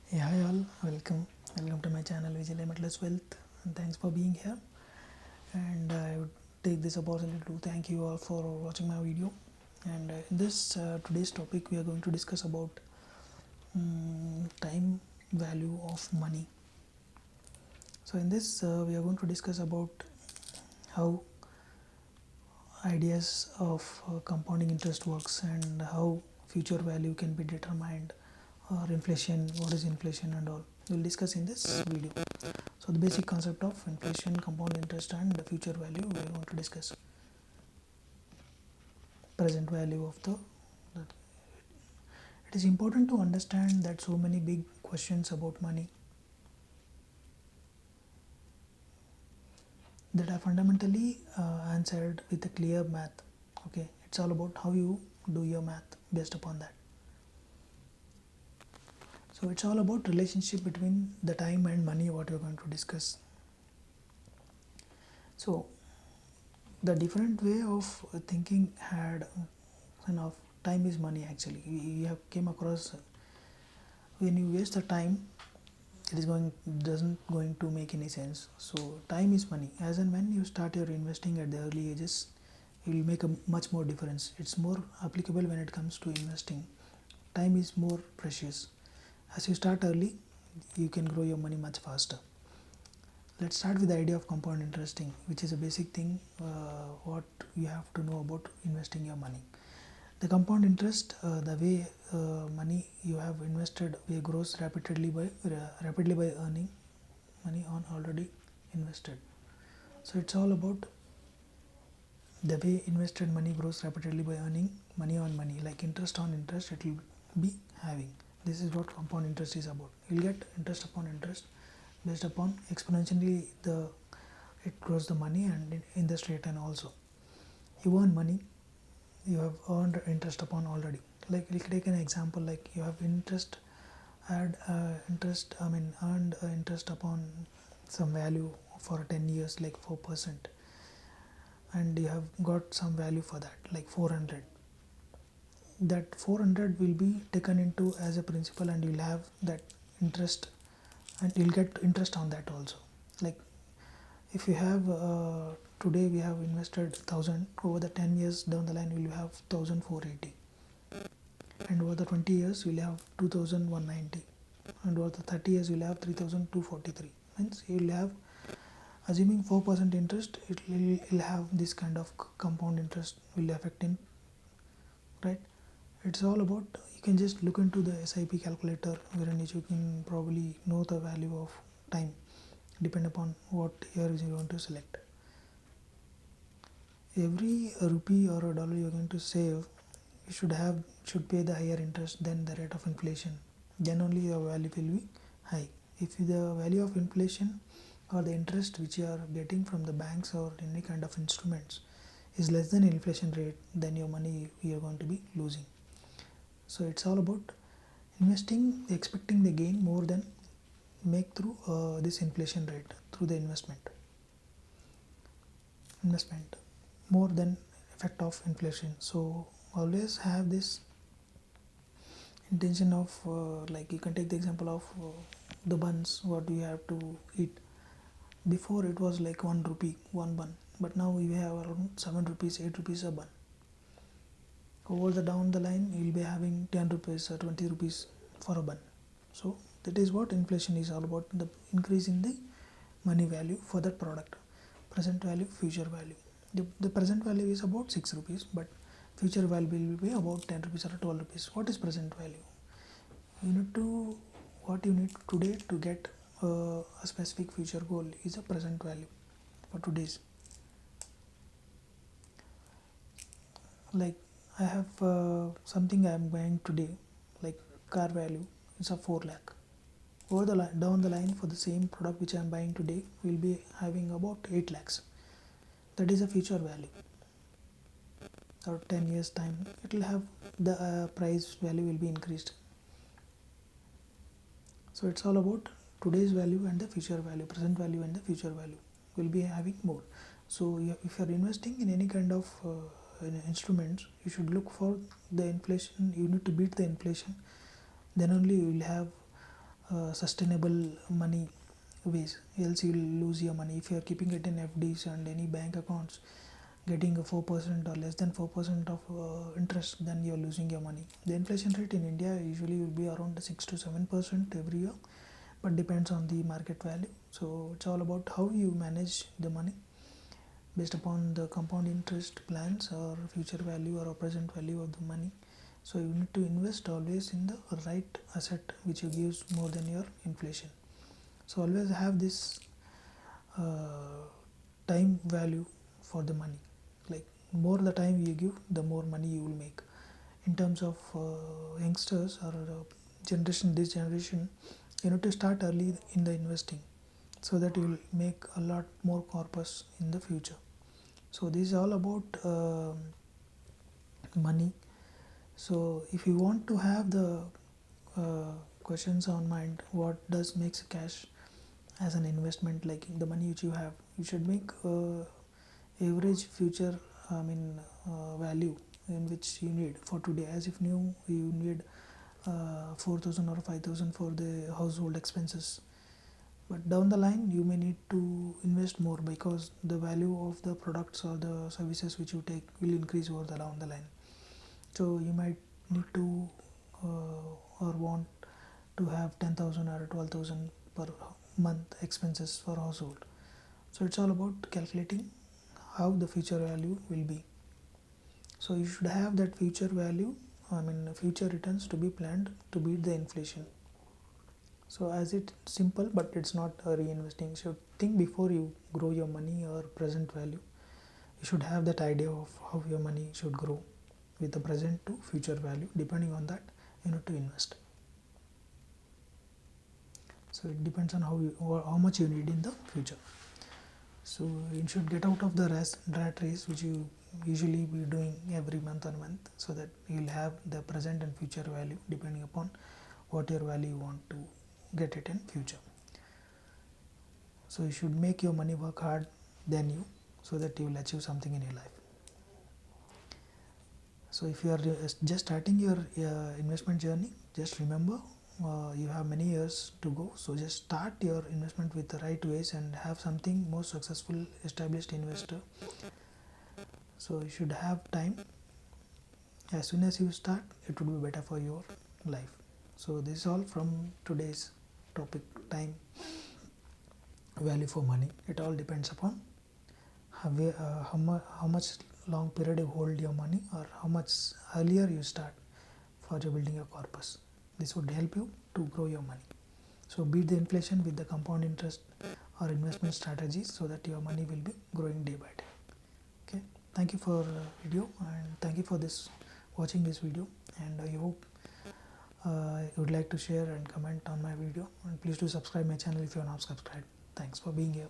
Hey, hi all, welcome to my channel Vijay Limitless Wealth, and thanks for being here. And I would take this opportunity to thank you all for watching my video. And in this today's topic, we are going to discuss about time value of money. So in this, we are going to discuss about how ideas of compounding interest works and how future value can be determined, or inflation, what is inflation and all. We'll discuss in this video. So the basic concept of inflation, compound interest and the future value, we are going to discuss present value of the. It is important to understand that so many big questions about money that are fundamentally answered with a clear math. Okay, it's all about how you do your math based upon that. So it's all about relationship between the time and money, what we're going to discuss. So the different way of thinking had time is money. Actually, we have came across when you waste the time, it is doesn't going to make any sense. So time is money. As and when you start your investing at the early ages, it will make a much more difference. It's more applicable when it comes to investing. Time is more precious. As you start early, you can grow your money much faster. Let's start with the idea of compound interesting, which is a basic thing what you have to know about investing your money. The compound interest, the way money you have invested, grows rapidly by earning money on already invested. So it's all about the way invested money grows rapidly by earning money on money, like interest on interest. It will be having. This is what compound interest is about. You'll get interest upon interest based upon exponentially the it grows the money and in the straight line also. You earn money, you have earned interest upon already. Like we take an example, like you have earned interest upon some value for 10 years, like 4%, and you have got some value for that, like 400. That 400 will be taken into as a principal, and you'll have that interest, and you'll get interest on that also. Like if you have today we have invested 1000, over the 10 years down the line you will have 1480, and over the 20 years you will have 2190, and over the 30 years you will have 3243. Means you will have, assuming 4% interest, it will have this kind of compound interest will affect in, right? It's all about, you can just look into the SIP calculator wherein you can probably know the value of time depend upon what year you want to select. Every rupee or a dollar you're going to save, you should pay the higher interest than the rate of inflation. Then only your value will be high. If the value of inflation or the interest which you are getting from the banks or any kind of instruments is less than inflation rate, then your money you are going to be losing. So it's all about investing, expecting the gain more than make through this inflation rate through the investment more than effect of inflation. So always have this intention of like you can take the example of the buns what we have to eat. Before it was like 1 rupee one bun, but now we have around 7 rupees, 8 rupees a bun. Over the down the line you will be having 10 rupees or 20 rupees for a bun. So that is what inflation is all about, the increase in the money value for that product. Present value, future value. The present value is about 6 rupees, but future value will be about 10 rupees or 12 rupees. What is present value? You need to, what you need today to get a specific future goal is a present value for today's. Like I have something I am buying today, like car value is a 4 lakh. Over the line, down the line, for the same product which I am buying today, we will be having about 8 lakhs. That is a future value. Or 10 years time, it will have the price value will be increased. So it's all about today's value and the future value, present value and the future value will be having more. So if you are investing in any kind of instruments, you should look for the inflation. You need to beat the inflation, then only you will have sustainable money ways, else you will lose your money. If you are keeping it in FDs and any bank accounts getting a 4% or less than 4% of interest, then you are losing your money. The inflation rate in India usually will be around 6 to 7% every year, but depends on the market value. So it's all about how you manage the money based upon the compound interest plans or future value or present value of the money. So you need to invest always in the right asset which gives more than your inflation. So always have this time value for the money. Like more the time you give, the more money you will make. In terms of youngsters or this generation, you need to start early in the investing so that you will make a lot more corpus in the future. So this is all about money. So if you want to have the questions on mind, what does makes cash as an investment, like the money which you have, you should make average future value in which you need for today. As if new you need 4,000 or 5,000 for the household expenses, but down the line you may need to invest more because the value of the products or the services which you take will increase over the down the line. So you might need to or want to have 10,000 or 12,000 per month expenses for household. So it's all about calculating how the future value will be. So you should have that future value, future returns to be planned to beat the inflation. So as it's simple, but it's not a reinvesting. You should think before you grow your money or present value. You should have that idea of how your money should grow with the present to future value. Depending on that, you need to invest. So it depends on how much you need in the future. So you should get out of the rat race which you usually be doing every month on month, so that you will have the present and future value depending upon what your value you want to get it in future. So you should make your money work hard than you, so that you will achieve something in your life. So if you are just starting your investment journey, just remember you have many years to go. So just start your investment with the right ways and have something more successful established investor. So you should have time. As soon as you start, it would be better for your life. So this is all from today's topic, time value for money. It all depends upon how much long period you hold your money, or how much earlier you start for building your corpus. This would help you to grow your money. So beat the inflation with the compound interest or investment strategies, so that your money will be growing day by day. Okay, thank you for video, and thank you for watching this video, and I hope you would like to share and comment on my video, and please do subscribe my channel if you are not subscribed. Thanks for being here.